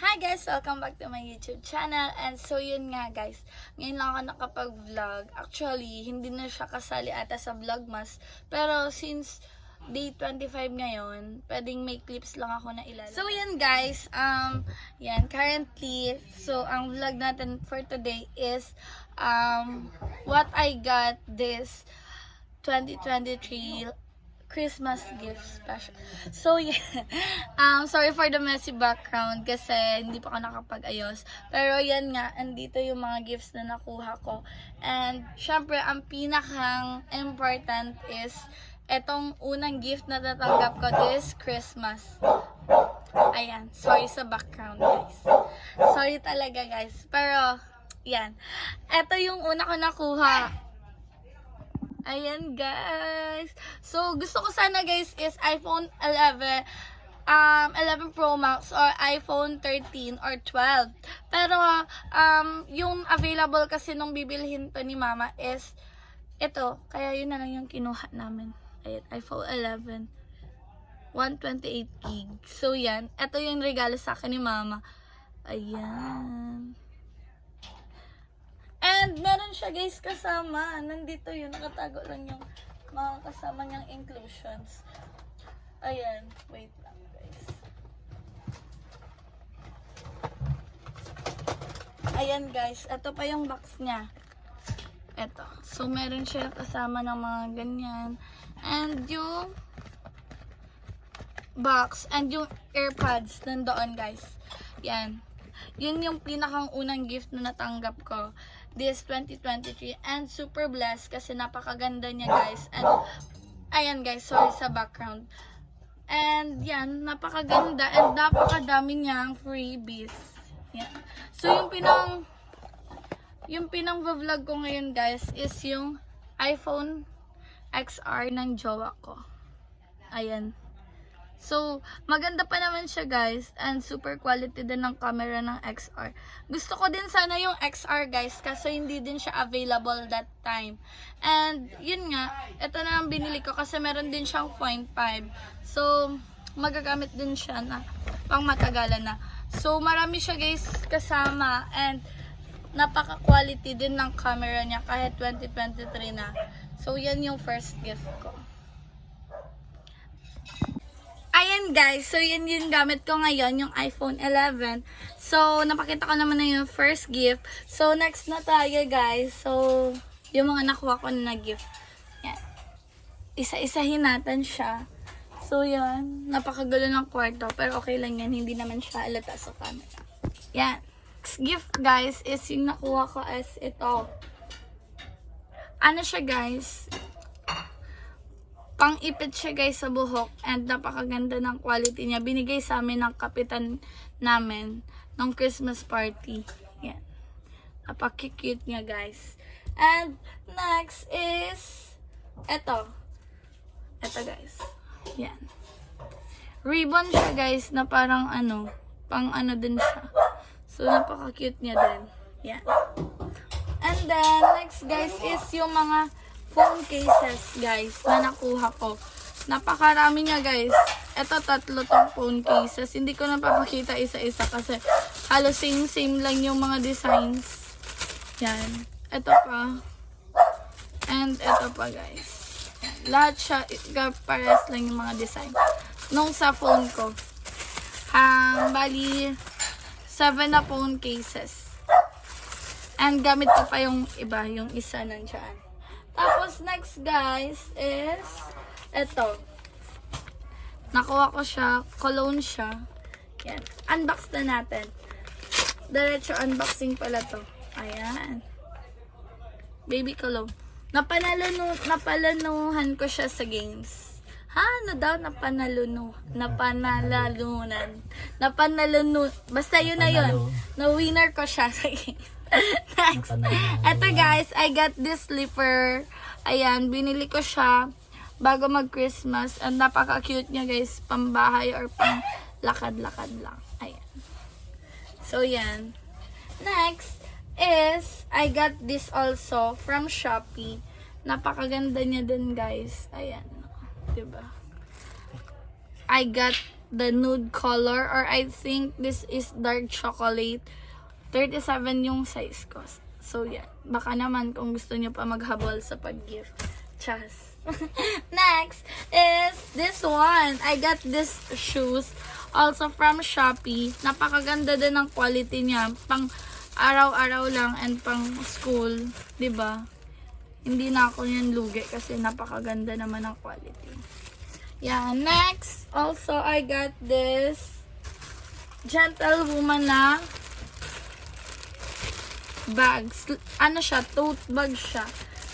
Hi guys! Welcome back to my YouTube channel. And so yun nga guys, ngayon lang ako nakapag-vlog. Actually, hindi na siya kasali ata sa Vlogmas. Pero since day 25 ngayon, pwedeng may clips lang ako na ilalagay. So yan guys, yan currently, so ang vlog natin for today is what I got this 2023 Christmas gift special. So yeah, sorry for the messy background kasi hindi pa ako nakapag-ayos. Pero yan nga, andito yung mga gifts na nakuha ko. And syempre, ang pinakang important is etong unang gift na natanggap ko this Christmas. Ayan, sorry sa background guys. Sorry talaga guys. Pero, yan. Ito yung una ko nakuha. Ayan guys. So gusto ko sana guys is iPhone 11 Pro Max or iPhone 13 or 12. Pero yung available kasi nung bibilhin to ni Mama is ito. Kaya yun na lang yung kinuha namin. Ayan, iPhone 11 128 gig. So yan, ito yung regalo sa akin ni Mama. Ayan. And meron siya guys kasama. Nandito yun. Nakatago lang yung mga kasama niyang inclusions. Ayan. Wait lang guys. Ayan guys. Ito pa yung box niya. Ito. So meron siya kasama ng mga ganyan. And yung box and yung AirPods nandoon guys. Yan. Yun yung pinakang unang gift na natanggap ko this 2023 and super blessed kasi napakaganda niya guys. And ayan guys, sorry sa background. And yan, napakaganda and napakadami niyang freebies. Yan. So yung pinang vlog ko ngayon guys is yung iPhone XR ng jowa ko. Ayan. So, maganda pa naman siya guys and super quality din ng camera ng XR. Gusto ko din sana yung XR guys kasi hindi din siya available that time. And yun nga, ito na ang binili ko kasi meron din siyang 0.5. So, magagamit din siya na pang matagalan na. So, marami siya guys kasama and napaka-quality din ng camera niya kahit 2023 na. So, yan yung first gift ko. Ayan guys, so yan yung gamit ko ngayon, yung iPhone 11. So, napakita ko naman na yung first gift. So, next na tayo guys. So, yung mga nakuha ko na gift. Yan. Isa-isahin natin siya. So, yan. Napakagulo ng kwarto. Pero okay lang yan. Hindi naman siya alata sa camera. Yan. Next gift guys is yung nakuha ko as ito. Ano siya guys? Pang-ipit siya guys sa buhok and napakaganda ng quality niya. Binigay sa amin ng kapitan namin ng Christmas party. Yan. Napaka-cute niya guys. And next is ito. Ito guys. Yan. Ribbon siya guys na parang pang din siya. So napaka-cute niya din. Yan. And then next guys is yung mga phone cases guys na nakuha ko. Napakarami niya guys. Ito tatlo tong phone cases. Hindi ko napapakita isa-isa kasi halos same lang yung mga designs. Yan. Ito pa. And ito pa guys. Lahat siya pares lang yung mga design. Nung sa phone ko. Bali 7 na phone cases. And gamit ko pa yung iba. Yung isa nandiyan. Tapos next guys is eto. Nakuha ko siya, cologne siya. Yan. Unbox na natin. Diretso unboxing pala to. Ayan. Baby cologne. Napalanuhan ko siya sa games. Basta yun na yun. Na-winner ko siya sa games. Next. Eto guys, I got this slipper. Ayan, binili ko siya bago mag-Christmas. And napaka-cute niya guys, pambahay or pang lakad-lakad lang. Ayan. So, yan. Next is, I got this also from Shopee. Napakaganda niya din guys. Ayan. Diba? I got the nude color, or I think this is dark chocolate. 37 yung size ko. So, yeah. Baka naman kung gusto nyo pa maghabol sa pag-gift. Chas. Next is this one. I got this shoes also from Shopee. Napakaganda din ng quality niya. Pang araw-araw lang and pang school. 'Di ba? Hindi na ako yan lugi kasi napakaganda naman ng quality. Yeah, next. Also, I got this Gentlewoman na bags. Ano siya? Tote bag siya.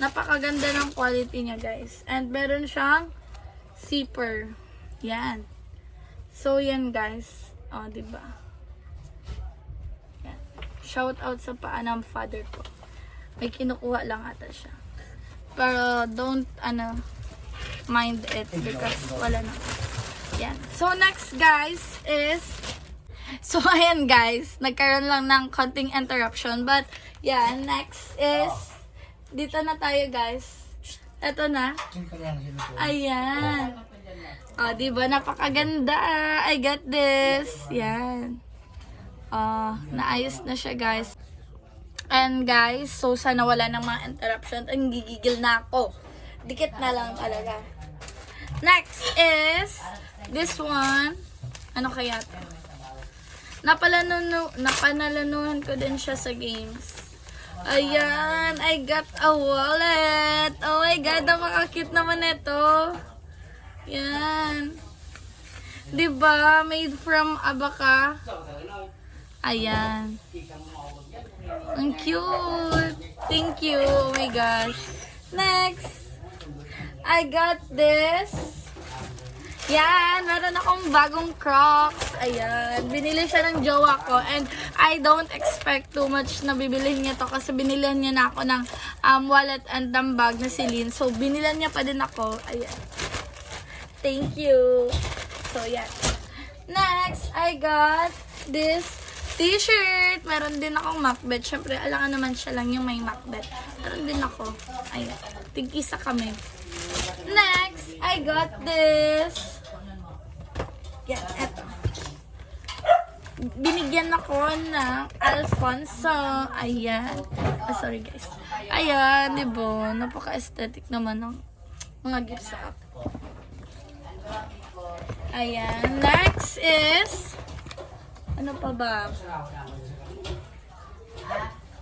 Napakaganda ng quality niya, guys. And meron siyang zipper. Yan. So, yan, guys. O, diba? Yan. Shout out sa paa ng father ko. May kinukuha lang ata siya. Pero, don't, mind it because wala na. Yan. So, next, guys, is so, ayan guys, nagkaroon lang ng konting interruption. But, yeah, next is, dito na tayo guys. Ito na. Ayan. O, diba? Napakaganda. I got this. Yan. Naayos na siya guys. And guys, so sana wala ng mga interruption. Ang gigigil na ako. Dikit na lang talaga. Next is, this one. Ano kaya ito? Napanalanuhan ko din siya sa games. Ayan, I got a wallet. Oh my God, napaka-cute naman ito. Yan. Diba? Made from Abaca. Ayan. Ang cute. Thank you. Oh my gosh. Next, I got this. Yan, meron akong bagong Crocs. Ayan, binili siya ng jowa ko. And I don't expect too much na bibilihin niya to kasi binilihan niya na ako ng wallet and bag na si Lynn. So, binilan niya pa din ako. Ayan. Thank you. So, yan. Next, I got this t-shirt. Meron din akong Macbeth. Siyempre, alangan naman siya lang yung may Macbeth. Meron din ako. Ayan. Tig-isa kami. Next, I got this. Yan, eto. Binigyan ako ng Alfonso. Ayan. Sorry guys. Ayan, diba? Napaka-aesthetic naman ng mga gifts sa akin. Ayan. Next is, ano pa ba?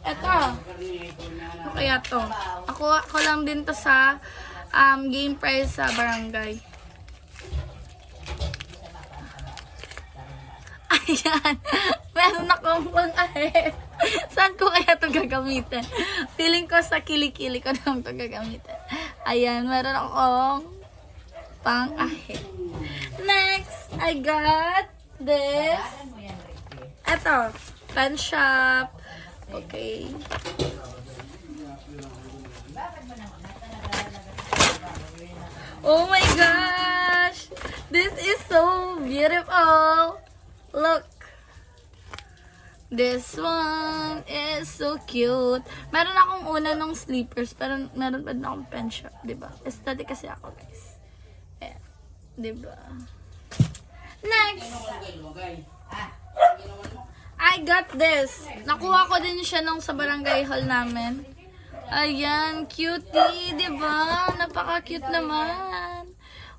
Eto. Ano kaya to? Ako lang din to sa game prize sa barangay. Ayan. Meron akong pang-ahit. Saan ko kaya ito gagamitin? Feeling ko sa kilikili ko lang ito gagamitin. Ayan. Meron akong pang-ahit. Next, I got this. Ito. Pen shop. Okay. Oh my gosh! This is so beautiful! Look! This one is so cute. Meron akong una ng sleepers, pero meron pa din akong pen shop, diba? Aesthetic kasi ako, guys. Ayan. Diba? Next! I got this. Nakuha ko din siya nung sa barangay hall namin. Ayan, cutie, diba? Napaka-cute naman.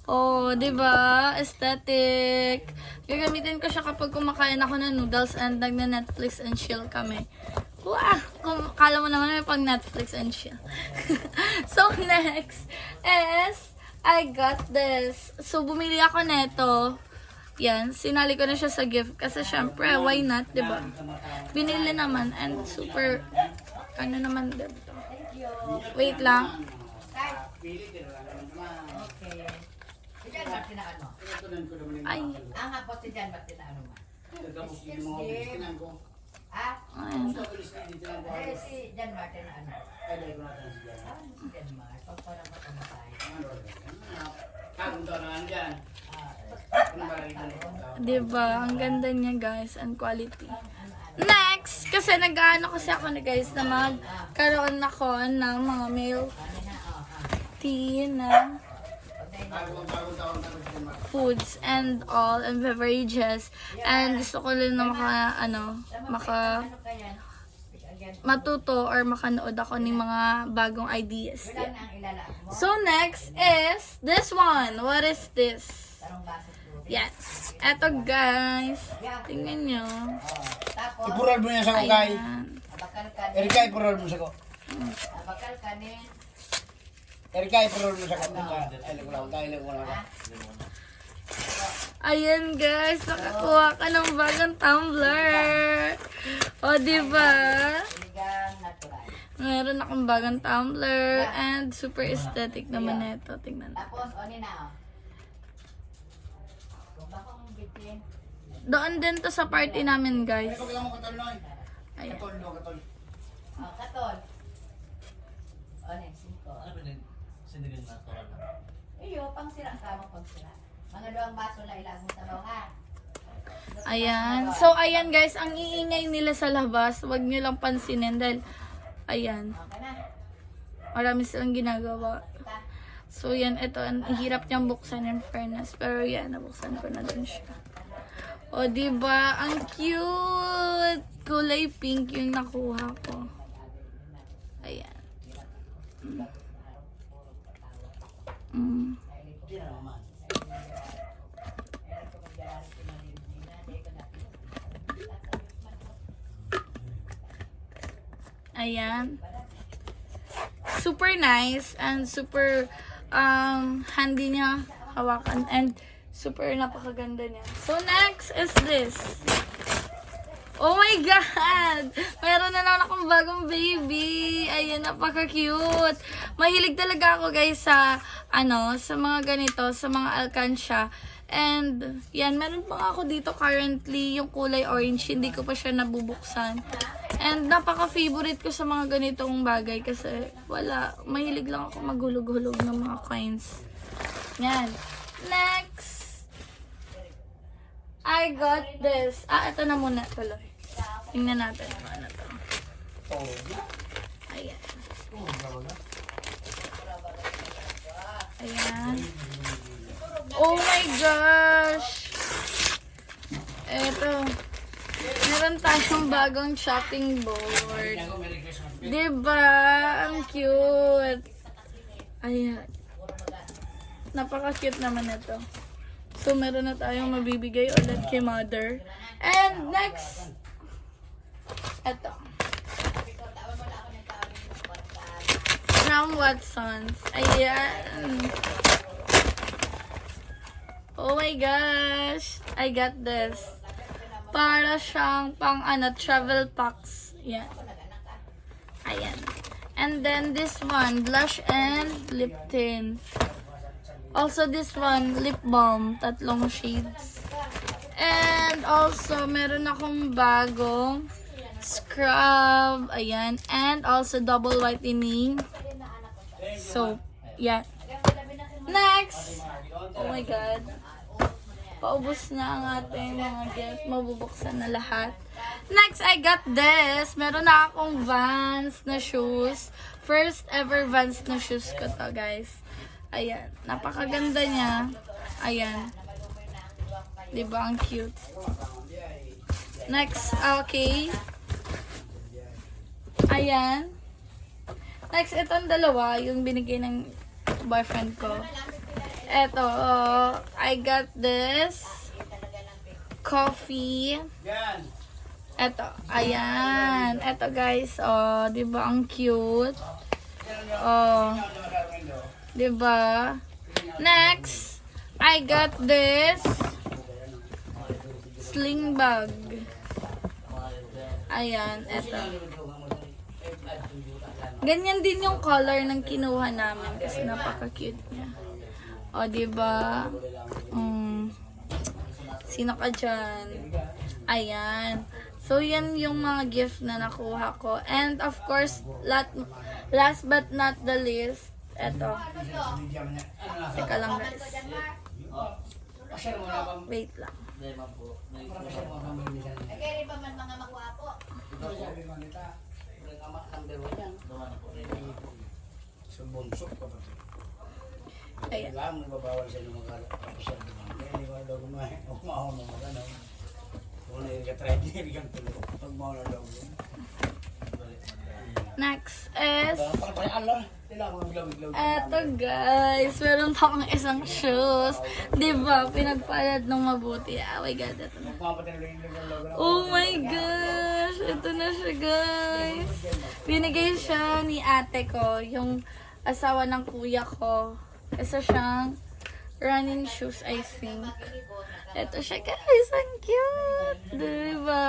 Oh, diba? Aesthetic. Gagamitin ko siya kapag kumakain ako ng noodles and nagna-Netflix and chill kami. Wow! Kala mo naman may pang Netflix and chill. So, next is, I got this. So, bumili ako neto. Yan, sinali ko na siya sa gift. Kasi syempre, why not, diba? Binili naman and super, ano naman dito. Wait lang. Okay. Diyan ba tinaano? Ay. Ang hapot diyan ba tinaano ma? Ah? Ayan. Eh, si Jan Martin na ano? Si Jan Martin. Pag parang makamatay. Diba? Ang ganda niya, guys. And quality. Next, kasi nag-ano kasi ako na guys na magkaroon ako ng mga male tea na foods and all and beverages. And gusto ko rin na matuto or makanood ako ng mga bagong ideas. Ilan Yeah. ang ilala mo? So next is this one. What is this? Tarong baso tubig. Yes. Eto guys. Tingnan nyo. Tapos, Ipural mo niya sa ko kay. Ayan. abakal kanin. Erika, ipural mo sa ko. Abakal kanin. Erika, ipural mo sa ko. Tayo ko lang. Ayan guys, nakakuha ka ng bagong tumbler. O diba? Sinigang natural. Meron akong bagong tumbler and super aesthetic naman ito. Tingnan. Tapos, oni na, oh. Kung bakong bitin. Doon din to sa party namin guys. Ikaw mo katol na. Ayan. Katol. Oh, katol. Oni, 5. Ano ba yung sinigang natural na? Iyo, pang sira ang kamang pang sira. Mga doang baso na ilag mo sa baw, ha? Ayan. So, ayan guys, ang iingay nila sa labas. Huwag nyo lang pansinin dahil, ayan, Okay na. marami silang ginagawa. Kita. So, yan, ito, ang hirap niyang buksan in fairness. Pero yan, nabuksan ko na din siya. O, diba? Ang cute! Kulay pink yung nakuha ko. Ayan. Mm. Ayan. Super nice and super handy niya hawakan and super napakaganda niya. So next is this. Oh my God! Meron na naman akong bagong baby. Ayan, napaka-cute. Mahilig talaga ako guys sa sa mga ganito, sa mga alkansya. And, yan, meron pa nga ako dito currently, yung kulay orange, hindi ko pa siya nabubuksan. And, napaka-favorite ko sa mga ganitong bagay kasi, mahilig lang ako maghulog-hulog ng mga coins. Yan. Next! I got this. Ito na muna tuloy. Tingnan natin kung ano to. Ayan. Ayan. Oh my gosh! Eto. Meron tayong bagong shopping board. Diba? Ang cute. Ayan. Napaka-cute naman ito. So, meron na tayong mabibigay ulit kay mother. And next, eto. From Watsons. Ayan. Oh my gosh. I got this. Para siyang pang travel packs. Yan. Ayan. And then this one, blush and lip tint. Also this one, lip balm. 3 shades. And also, meron akong bagong scrub. Ayan. And also double whitening soap. Yan. Next! Oh my God. Paubos na ang ating mga gift. Mabubuksan na lahat. Next, I got this. Meron na akong Vans na shoes. First ever Vans na shoes ko to, guys. Ayan. Napakaganda niya. Ayan. Diba? Ang cute. Next, okay. Ayan. Next, itong dalawa, yung binigay ng boyfriend ko. Eto, I got this coffee. Eto, ayan. Eto guys, diba ang cute? Diba? Next, I got this sling bag. Ayan, eto. Ganyan din yung color ng kinuha namin kasi napaka-cute niya. O, diba? Sino ka dyan? Ayan. So, yan yung mga gift na nakuha ko. And, of course, last but not the least, eto. Teka lang, guys. Wait lang. Kaya pa man mga makwapo. Ayan. Kailangan mo ibabawal sa inyo mag-apisal naman. Kaya hindi ko daw umahon na mag-ano. Kung na yung katry, hindi kang tulo. Pag mahon na daw. Next is... Pagpapayaan lang. Kailangan mo maglaw-iglaw. Eto guys, meron pa akong isang shoes. Diba? Pinagpalad ng mabuti. Oh my God, ito na. Magpapatay na lang. Oh my gosh! Ito na siya guys. Binigay siya ni ate ko, yung asawa ng kuya ko. Isa siyang running shoes, I think. Ito siya guys, ang cute! Diba?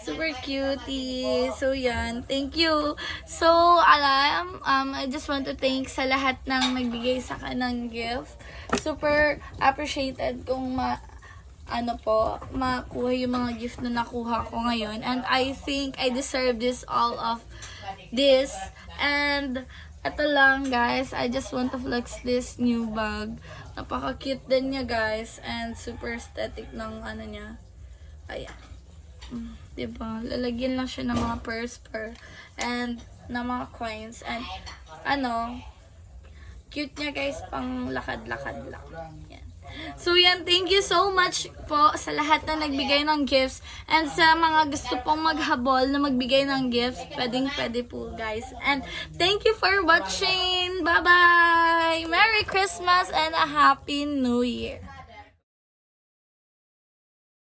Super cutie. So yan, thank you. So, I just want to thank sa lahat ng nagbigay sa akin ng gift. Super appreciated kung makuha yung mga gift na nakuha ko ngayon. And I think I deserve all of this. And ito lang guys, I just want to flex this new bag. Napaka-cute din niya guys. And super aesthetic ng niya. Ayan. Diba? Lalagyan lang siya ng mga purse and ng mga coins. And cute niya guys, pang lakad-lakad lang. Yan. So yan, thank you so much po sa lahat na nagbigay ng gifts. And sa mga gusto pong maghabol na magbigay ng gifts, pwede po guys. And thank you for watching. Bye-bye! Merry Christmas and a Happy New Year!